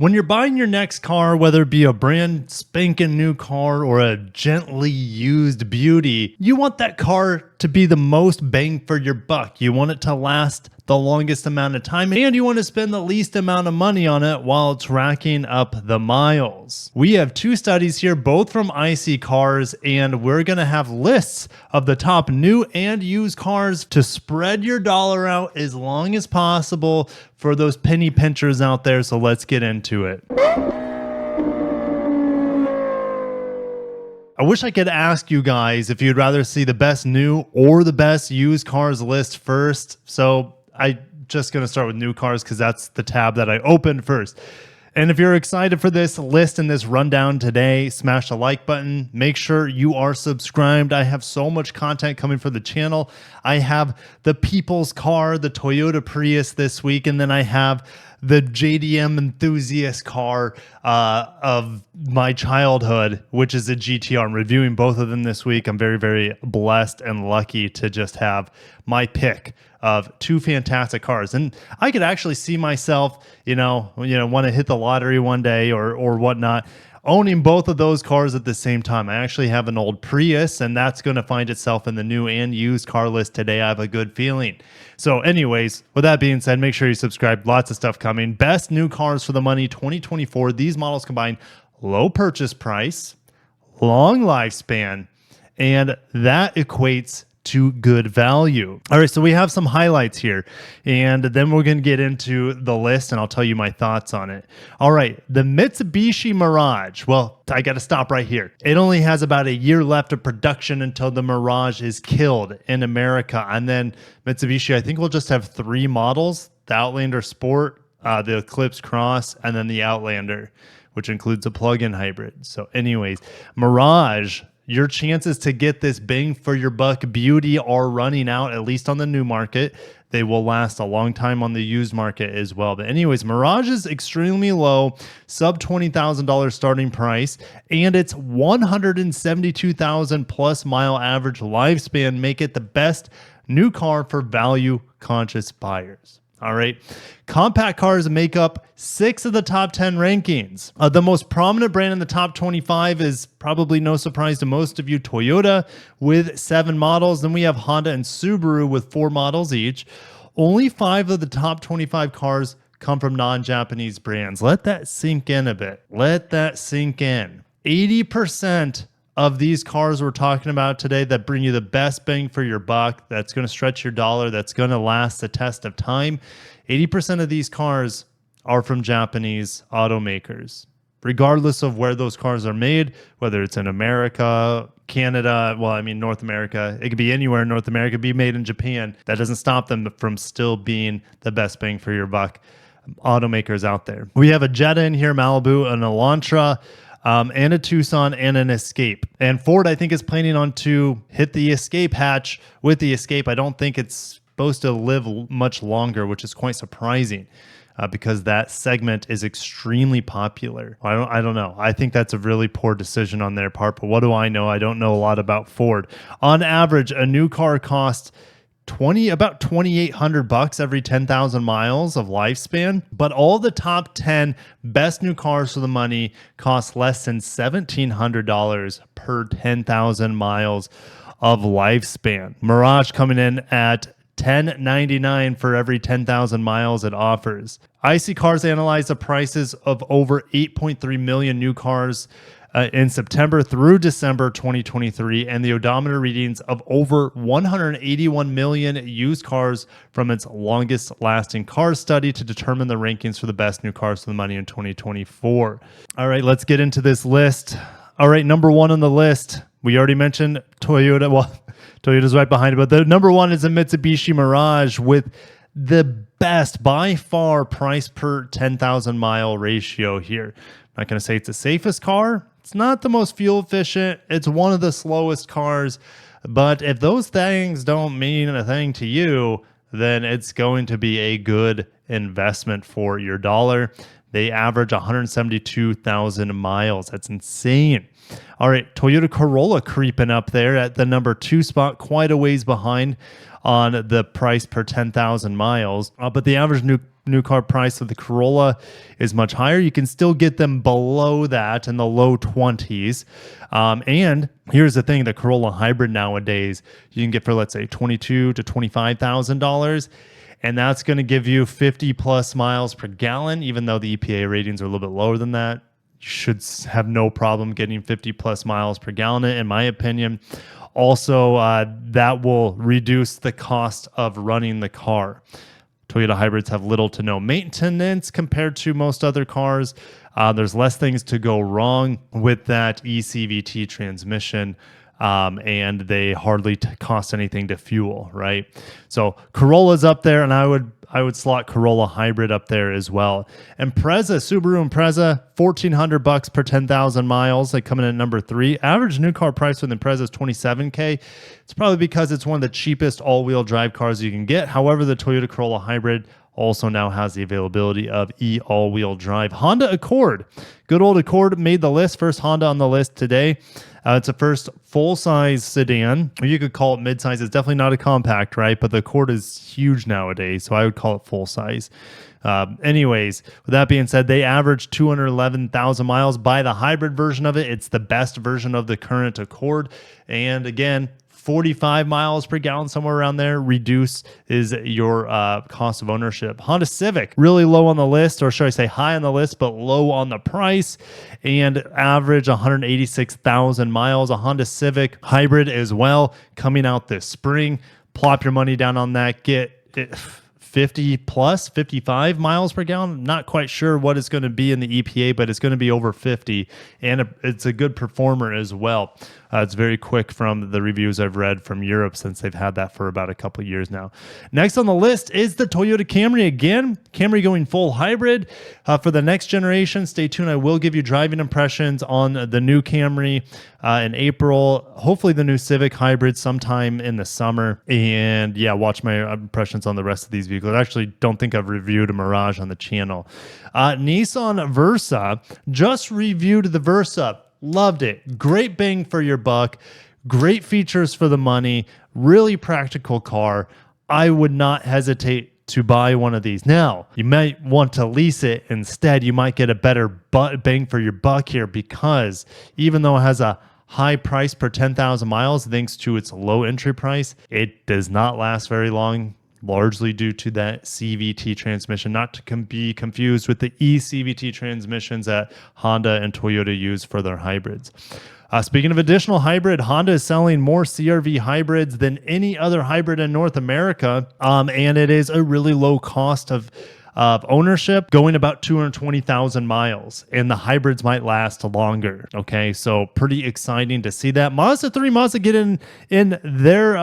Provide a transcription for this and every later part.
When you're buying your next car, whether it be a brand spanking new car or a gently used beauty, you want that car to be the most bang for your buck. You want it to last the longest amount of time, and you want to spend the least amount of money on it while it's racking up the miles. We have two studies here, both from iSeeCars, and we're going to have lists of the top new and used cars to spread your dollar out as long as possible for those penny pinchers out there. So let's get into it. I wish I could ask you guys if you'd rather see the best new or the best used cars list first. So I just going to start with new cars because that's the tab that I opened first. And if you're excited for this list and this rundown today, smash the like button. Make sure you are subscribed. I have so much content coming for the channel. I have the people's car, the Toyota Prius this week, and then I have the JDM enthusiast car of my childhood, which is a GTR. I'm reviewing both of them this week. I'm very, very blessed and lucky to just have my pick of two fantastic cars. And I could actually see myself, want to hit the lottery one day or whatnot, owning both of those cars at the same time. I actually have an old Prius, and that's going to find itself in the new and used car list today. I have a good feeling. So anyways, with that being said, make sure you subscribe. Lots of stuff coming. Best new cars for the money 2024. These models combine low purchase price, long lifespan, and that equates to good value. All right, so we have some highlights here, and then we're going to get into the list, and I'll tell you my thoughts on it. All right, the Mitsubishi Mirage. Well, I got to stop right here. It only has about a year left of production until the Mirage is killed in America, and then Mitsubishi, I think, will just have three models: the Outlander Sport, the Eclipse Cross, and then the Outlander, which includes a plug-in hybrid. So anyways, Mirage, your chances to get this bang for your buck beauty are running out, at least on the new market. They will last a long time on the used market as well. But anyways, Mirage is extremely low, sub $20,000 starting price, and its 172,000 plus mile average lifespan make it the best new car for value conscious buyers. All right. Compact cars make up 6 of the top 10 rankings. The most prominent brand in the top 25 is probably no surprise to most of you, Toyota, with 7 models. Then we have Honda and Subaru with 4 models each. Only 5 of the top 25 cars come from non-Japanese brands. Let that sink in a bit. Let that sink in. 80% of these cars we're talking about today that bring you the best bang for your buck, that's going to stretch your dollar, that's going to last the test of time, 80% of these cars are from Japanese automakers. Regardless of where those cars are made, whether it's in America, Canada, North America, it could be anywhere in North America, be made in Japan. That doesn't stop them from still being the best bang for your buck automakers out there. We have a Jetta in here, Malibu, an Elantra, and a Tucson and an Escape. And Ford, I think, is planning on to hit the Escape hatch with the Escape. I don't think it's supposed to live much longer, which is quite surprising because that segment is extremely popular. I don't know. I think that's a really poor decision on their part, but what do I know? I don't know a lot about Ford. On average, a new car costs about $2,800 every 10,000 miles of lifespan, but all the top 10 best new cars for the money cost less than $1,700 per 10,000 miles of lifespan. Mirage coming in at $1,099 for every 10,000 miles it offers. iSeeCars analyzed the prices of over 8.3 million new cars in September through December 2023, and the odometer readings of over 181 million used cars from its longest lasting car study to determine the rankings for the best new cars for the money in 2024. All right, let's get into this list. All right, number 1 on the list, we already mentioned Toyota. Well, Toyota's right behind it, but the number 1 is a Mitsubishi Mirage with the best by far price per 10,000 mile ratio here. I'm not going to say it's the safest car. It's not the most fuel efficient. It's one of the slowest cars. But if those things don't mean a thing to you, then it's going to be a good investment for your dollar. They average 172,000 miles. That's insane. All right, Toyota Corolla creeping up there at the number 2 spot, quite a ways behind on the price per 10,000 miles. But the average new new car price of the Corolla is much higher. You can still get them below that in the low 20s. And here's the thing, the Corolla Hybrid nowadays, you can get for, let's say, $22,000 to $25,000. And that's going to give you 50 plus miles per gallon, even though the EPA ratings are a little bit lower than that. You should have no problem getting 50 plus miles per gallon, in my opinion. Also, that will reduce the cost of running the car. Toyota hybrids have little to no maintenance compared to most other cars. There's less things to go wrong with that eCVT transmission. And they hardly cost anything to fuel, right? So Corolla's up there, and I would slot Corolla Hybrid up there as well. Impreza, Subaru Impreza, $1,400 per 10,000 miles. They come in at number 3. Average new car price with Impreza is $27K. It's probably because it's one of the cheapest all-wheel drive cars you can get. However, the Toyota Corolla Hybrid also now has the availability of all-wheel drive. Honda Accord. Good old Accord made the list. First Honda on the list today. It's a first full-size sedan. You could call it mid-size. It's definitely not a compact, right? But the Accord is huge nowadays, so I would call it full-size. Anyways, with that being said, they average 211,000 miles. Buy the hybrid version of it. It's the best version of the current Accord. And again, 45 miles per gallon, somewhere around there, reduce is your cost of ownership. Honda Civic, really low on the list, or should I say high on the list, but low on the price, and average 186,000 miles. A Honda Civic hybrid as well, coming out this spring. Plop your money down on that. Get it 50 plus, 55 miles per gallon. Not quite sure what it's going to be in the EPA, but it's going to be over 50, and it's a good performer as well. It's very quick from the reviews I've read from Europe, since they've had that for about a couple of years now. Next on the list is the Toyota Camry again. Camry going full hybrid. For the next generation, stay tuned. I will give you driving impressions on the new Camry in April. Hopefully the new Civic hybrid sometime in the summer. And yeah, watch my impressions on the rest of these vehicles. I actually don't think I've reviewed a Mirage on the channel. Nissan Versa. Just reviewed the Versa. Loved it. Great bang for your buck. Great features for the money. Really practical car. I would not hesitate to buy one of these. Now, you might want to lease it instead. You might get a better bang for your buck here, because even though it has a high price per 10,000 miles, thanks to its low entry price, it does not last very long. Largely due to that CVT transmission, not to be confused with the eCVT transmissions that Honda and Toyota use for their hybrids. Speaking of additional hybrid, Honda is selling more CRV hybrids than any other hybrid in North America, and it is a really low cost of ownership, going about 220,000 miles, and the hybrids might last longer. Okay, so pretty exciting to see that. Mazda get in their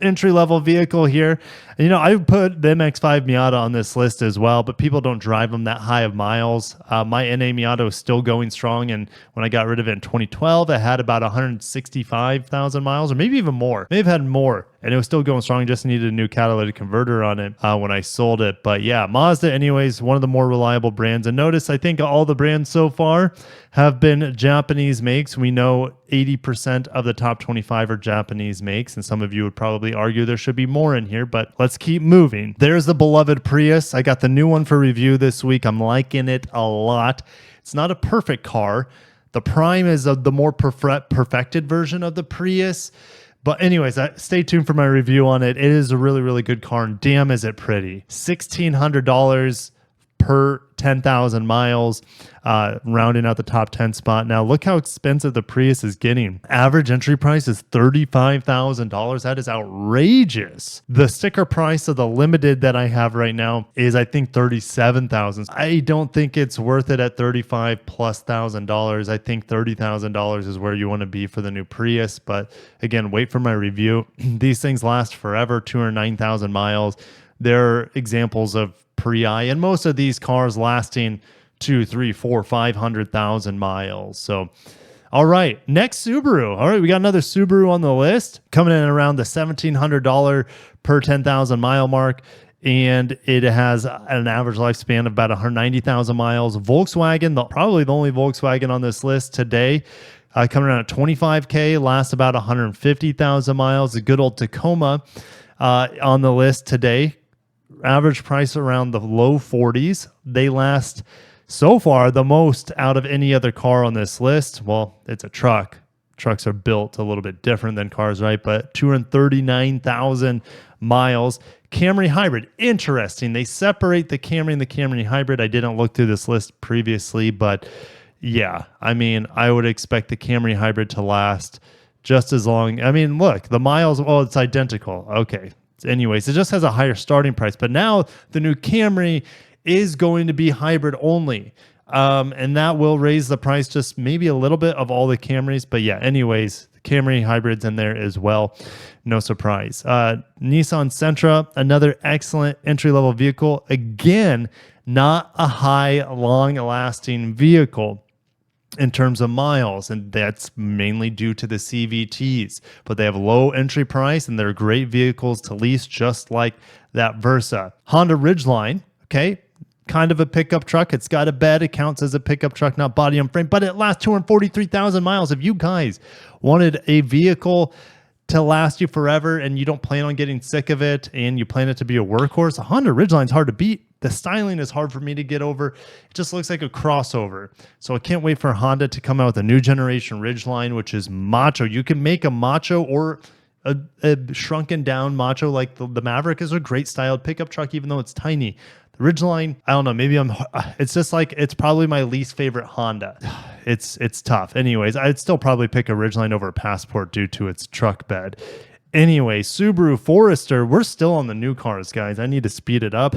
entry-level vehicle here. You know, I put the MX-5 Miata on this list as well, but people don't drive them that high of miles. My NA Miata is still going strong, and when I got rid of it in 2012, it had about 165,000 miles, or maybe even more. May have had more, and it was still going strong. Just needed a new catalytic converter on it when I sold it. But yeah, Mazda, anyways, one of the more reliable brands. And notice, I think all the brands so far have been Japanese makes. We know 80% of the top 25 are Japanese makes, and some of you would probably argue there should be more in here, but let's keep moving. There's the beloved Prius. I got the new one for review this week. I'm liking it a lot. It's not a perfect car. The Prime is the more perfected version of the Prius. But anyways, stay tuned for my review on it. It is a really, really good car, and damn is it pretty. $1,600 per 10,000 miles, rounding out the top 10 spot. Now, look how expensive the Prius is getting. Average entry price is $35,000. That is outrageous. The sticker price of the Limited that I have right now is, I think, $37,000. I don't think it's worth it at $35,000+. I think $30,000 is where you want to be for the new Prius. But again, wait for my review. These things last forever, 209,000 miles. There are examples of Prii and most of these cars lasting 200, 300, 400, 500,000 miles. So, all right, next Subaru. All right, we got another Subaru on the list, coming in around the $1,700 per 10,000 mile mark, and it has an average lifespan of about 190,000 miles. Volkswagen, probably the only Volkswagen on this list today, coming around at $25K, lasts about 150,000 miles. A good old Tacoma on the list today, average price around the low 40s. They last so far the most out of any other car on this list. Well, it's a truck. Trucks are built a little bit different than cars, right? But 239,000 miles. Camry Hybrid, interesting. They separate the Camry and the Camry Hybrid. I didn't look through this list previously, but yeah, I mean, I would expect the Camry Hybrid to last just as long. I mean, look, the miles, oh, it's identical. Okay. Anyways, it just has a higher starting price. But now the new Camry is going to be hybrid only. And that will raise the price just maybe a little bit of all the Camrys. But yeah, anyways, the Camry Hybrid's in there as well. No surprise. Nissan Sentra, another excellent entry-level vehicle. Again, not a high, long-lasting vehicle in terms of miles, and that's mainly due to the CVTs. But they have low entry price, and they're great vehicles to lease, just like that Versa. Honda Ridgeline, okay, kind of a pickup truck. It's got a bed. It counts as a pickup truck, not body on frame, but it lasts 243,000 miles. If you guys wanted a vehicle to last you forever and you don't plan on getting sick of it and you plan it to be a workhorse, a Honda Ridgeline's hard to beat. The styling is hard for me to get over. It just looks like a crossover. So I can't wait for Honda to come out with a new generation Ridgeline, which is macho. You can make a macho or a shrunken down macho, like the Maverick is a great styled pickup truck, even though it's tiny. The Ridgeline, I don't know, maybe it's just like, it's probably my least favorite Honda. It's tough. Anyways, I'd still probably pick a Ridgeline over a Passport due to its truck bed. Anyway, Subaru Forester, we're still on the new cars, guys. I need to speed it up.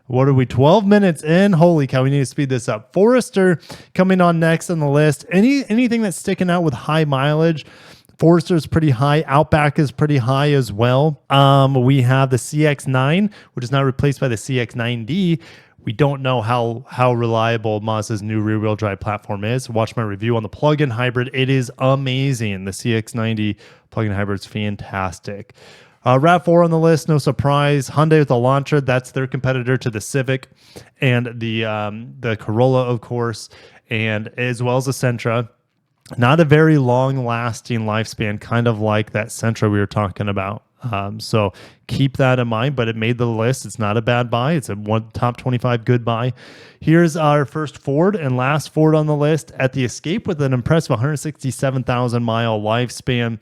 What are we, 12 minutes in? Holy cow, we need to speed this up. Forester coming on next on the list. Anything that's sticking out with high mileage, Forester is pretty high. Outback is pretty high as well. We have the CX-9, which is now replaced by the CX-9D. We don't know how reliable Mazda's new rear-wheel drive platform is. Watch my review on the plug-in hybrid. It is amazing. The CX-90 plug-in hybrid is fantastic. RAV4 on the list, no surprise. Hyundai with the Elantra, that's their competitor to the Civic and the Corolla, of course, and as well as the Sentra. Not a very long-lasting lifespan, kind of like that Sentra we were talking about. So keep that in mind, but it made the list. It's not a bad buy. It's a top 25 good buy. Here's our first Ford and last Ford on the list at the Escape with an impressive 167,000 mile lifespan.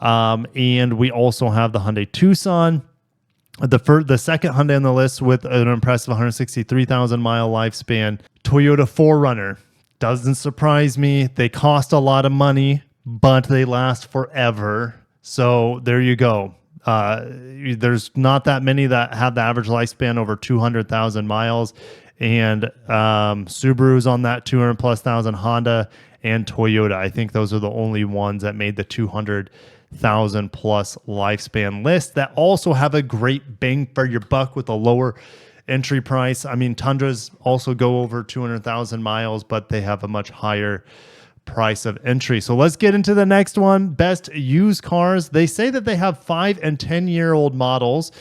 And we also have the Hyundai Tucson. The second Hyundai on the list with an impressive 163,000 mile lifespan. Toyota 4Runner. Doesn't surprise me. They cost a lot of money, but they last forever. So there you go. There's not that many that have the average lifespan over 200,000 miles. And Subaru's on that 200,000+, Honda and Toyota. I think those are the only ones that made the 200,000+ lifespan list that also have a great bang for your buck with a lower entry price. I mean, Tundras also go over 200,000 miles, but they have a much higher price of entry. So let's get into the next one. Best used cars. They say that they have 5 and 10-year-old models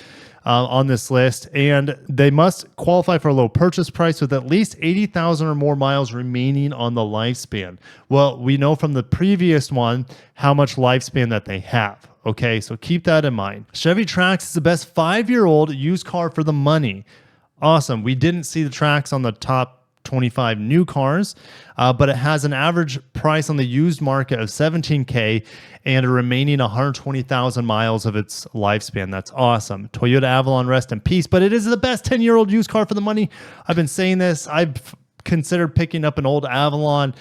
on this list, and they must qualify for a low purchase price with at least 80,000 or more miles remaining on the lifespan. Well, we know from the previous one how much lifespan that they have. Okay, so keep that in mind. Chevy Trax is the best 5-year-old used car for the money. Awesome. We didn't see the Trax on the top 25 new cars, but it has an average price on the used market of $17,000 and a remaining 120,000 miles of its lifespan. That's awesome. Toyota Avalon, rest in peace, but it is the best 10-year-old used car for the money. I've been saying this. I've considered picking up an old Avalon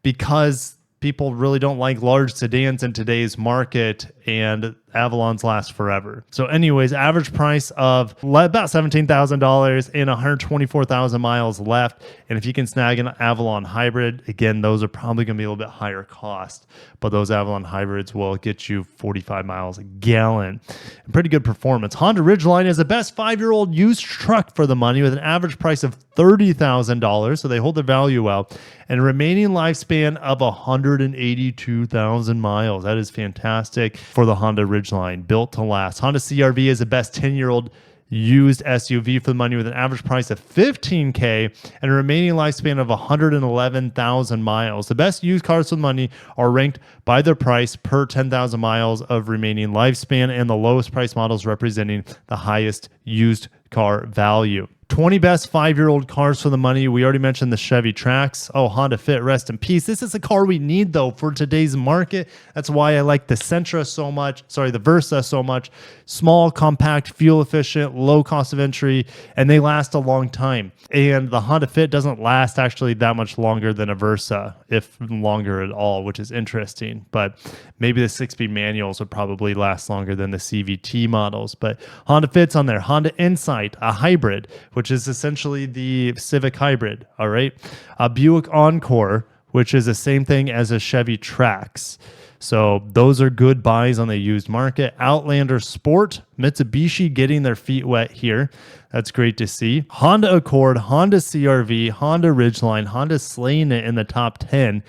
because people really don't like large sedans in today's market, and Avalons last forever. So anyways, average price of about $17,000 and 124,000 miles left. And if you can snag an Avalon hybrid, again, those are probably going to be a little bit higher cost, but those Avalon hybrids will get you 45 miles a gallon. And pretty good performance. Honda Ridgeline is the best 5-year-old used truck for the money with an average price of $30,000. So they hold their value well, and a remaining lifespan of 182,000 miles. That is fantastic for the Honda Ridgeline, built to last. Honda CR-V is the best 10-year-old used SUV for the money with an average price of $15K and a remaining lifespan of 111,000 miles. The best used cars for the money are ranked by their price per 10,000 miles of remaining lifespan, and the lowest price models representing the highest used car value. 20 best 5-year-old cars for the money. We already mentioned the Chevy Trax. Oh, Honda Fit, rest in peace. This is a car we need, though, for today's market. That's why I like the Sentra so much. Sorry, the Versa so much. Small, compact, fuel efficient, low cost of entry, and they last a long time. And the Honda Fit doesn't last actually that much longer than a Versa, if longer at all, which is interesting. But maybe the 6-speed manuals would probably last longer than the CVT models. But Honda Fit's on there. Honda Insight, a hybrid, which is essentially the Civic hybrid, all right? A Buick Encore, which is the same thing as a Chevy Trax. So those are good buys on the used market. Outlander Sport, Mitsubishi getting their feet wet here. That's great to see. Honda Accord, Honda CRV, Honda Ridgeline, Honda slaying it in the top 10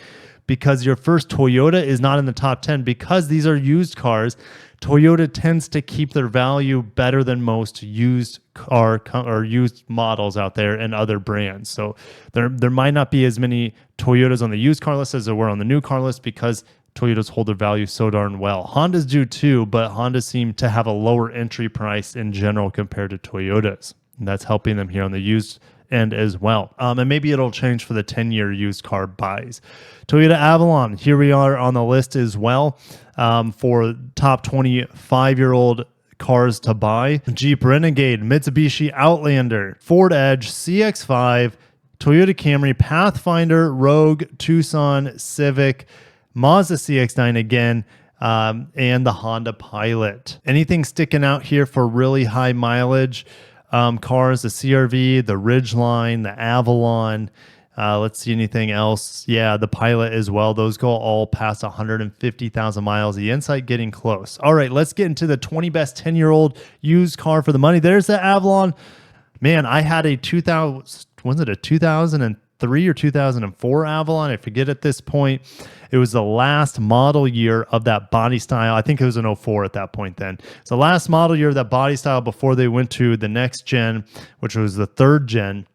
because your first Toyota is not in the top 10 because these are used cars. Toyota tends to keep their value better than most used car or used models out there and other brands. So there might not be as many Toyotas on the used car list as there were on the new car list because Toyotas hold their value so darn well. Hondas do too, but Hondas seem to have a lower entry price in general compared to Toyotas. And that's helping them here on the used end as well. And maybe it'll change for the 10-year used car buys. Toyota Avalon, here we are on the list as well for top 25-year-old cars to buy. Jeep Renegade, Mitsubishi Outlander, Ford Edge, CX-5, Toyota Camry, Pathfinder, Rogue, Tucson, Civic, Mazda CX-9 again, and the Honda Pilot. Anything sticking out here for really high mileage cars? The CRV, the Ridgeline, the Avalon. Let's see anything else. Yeah, the Pilot as well. Those go all past 150,000 miles. The Insight getting close. All right, let's get into the 20 best 10-year-old used car for the money. There's the Avalon. Man, I had a 2003 or 2004 Avalon. I forget at this point. It was the last model year of that body style. I think it was an 04 at that point then. It's the last model year of that body style before they went to the next gen, which was the 3rd gen.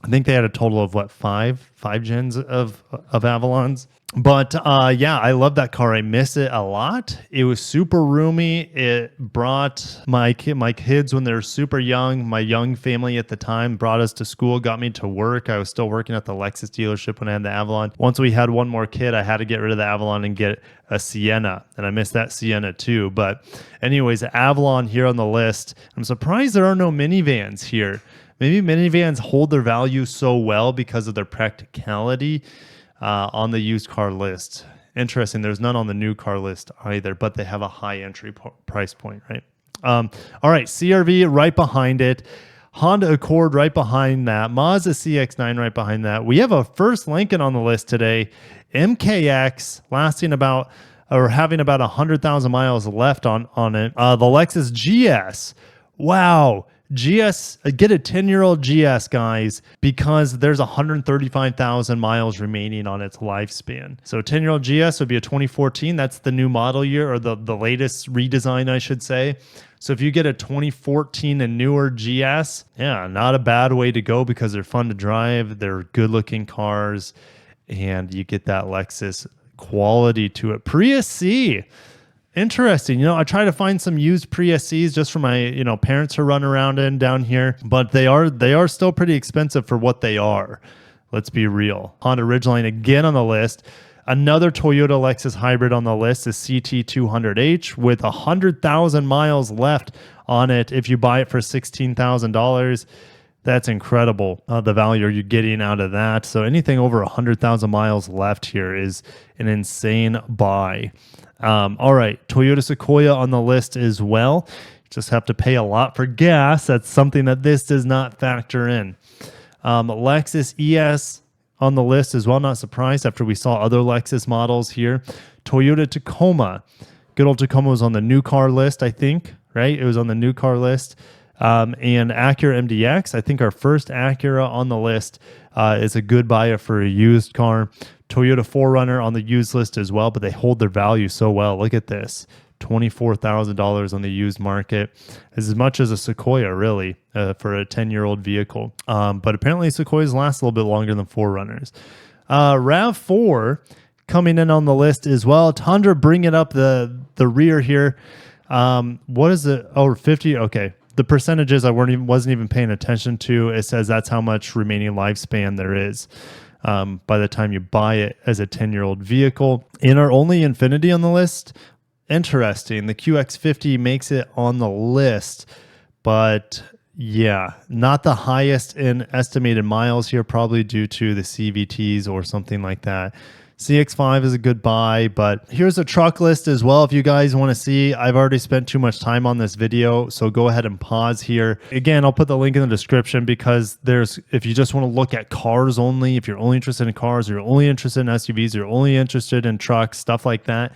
I think they had a total of five gens of Avalons. But yeah, I love that car. I miss it a lot. It was super roomy. It brought my kids when they were super young. My young family at the time brought us to school, got me to work. I was still working at the Lexus dealership when I had the Avalon. Once we had one more kid, I had to get rid of the Avalon and get a Sienna. And I miss that Sienna too. But anyways, Avalon here on the list. I'm surprised there are no minivans here. Maybe minivans hold their value so well because of their practicality on the used car list. Interesting. There's none on the new car list either, but they have a high entry price point, right? All right, CRV right behind it. Honda Accord right behind that. Mazda CX-9 right behind that. We have a first Lincoln on the list today. MKX lasting about or having about 100,000 miles left on it. The Lexus GS. Wow. GS, get a 10-year-old GS, guys, because there's 135,000 miles remaining on its lifespan. So 10-year-old GS would be a 2014. That's the new model year, or the latest redesign, I should say. So if you get a 2014 and newer GS, yeah, not a bad way to go because they're fun to drive. They're good-looking cars, and you get that Lexus quality to it. Prius C. Interesting. I try to find some used Prius Cs just for my, parents to run around in down here, but they are still pretty expensive for what they are. Let's be real. Honda Ridgeline again on the list. Another Toyota Lexus hybrid on the list is CT200H with 100,000 miles left on it. If you buy it for $16,000, that's incredible. The value you're getting out of that. So anything over 100,000 miles left here is an insane buy. All right, Toyota Sequoia on the list as well. Just have to pay a lot for gas. That's something that this does not factor in. Lexus ES on the list as well. Not surprised after we saw other Lexus models here. Toyota Tacoma. Good old Tacoma was on the new car list, I think, right? It was on the new car list. And Acura MDX. I think our first Acura on the list is a good buy for a used car. Toyota 4Runner on the used list as well, but they hold their value so well. Look at this. $24,000 on the used market, as much as a Sequoia, really, for a 10-year-old vehicle. But apparently Sequoias last a little bit longer than 4Runners. RAV4 coming in on the list as well. Tundra bringing up the rear here. What is it? Oh, 50. Okay. The percentages I wasn't even paying attention to. It says that's how much remaining lifespan there is by the time you buy it as a 10-year-old vehicle. In our only Infiniti on the list, interesting. The QX50 makes it on the list, but yeah, not the highest in estimated miles here, probably due to the CVTs or something like that. CX-5 is a good buy, but here's a truck list as well if you guys want to see. I've already spent too much time on this video, so go ahead and pause here. Again, I'll put the link in the description because if you just want to look at cars only, if you're only interested in cars, or you're only interested in SUVs, you're only interested in trucks, stuff like that,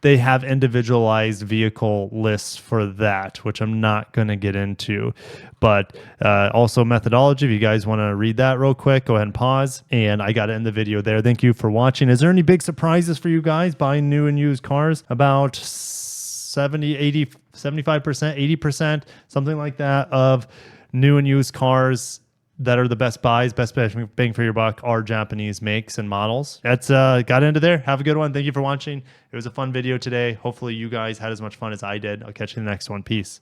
they have individualized vehicle lists for that, which I'm not going to get into. But also methodology, if you guys want to read that real quick, go ahead and pause. And I got to end the video there. Thank you for watching. Is there any big surprises for you guys buying new and used cars? About 70, 80, 75%, 80%, something like that of new and used cars that are the best buys, best bang for your buck are Japanese makes and models. That's got into there. Have a good one. Thank you for watching. It was a fun video today. Hopefully you guys had as much fun as I did. I'll catch you in the next one. Peace.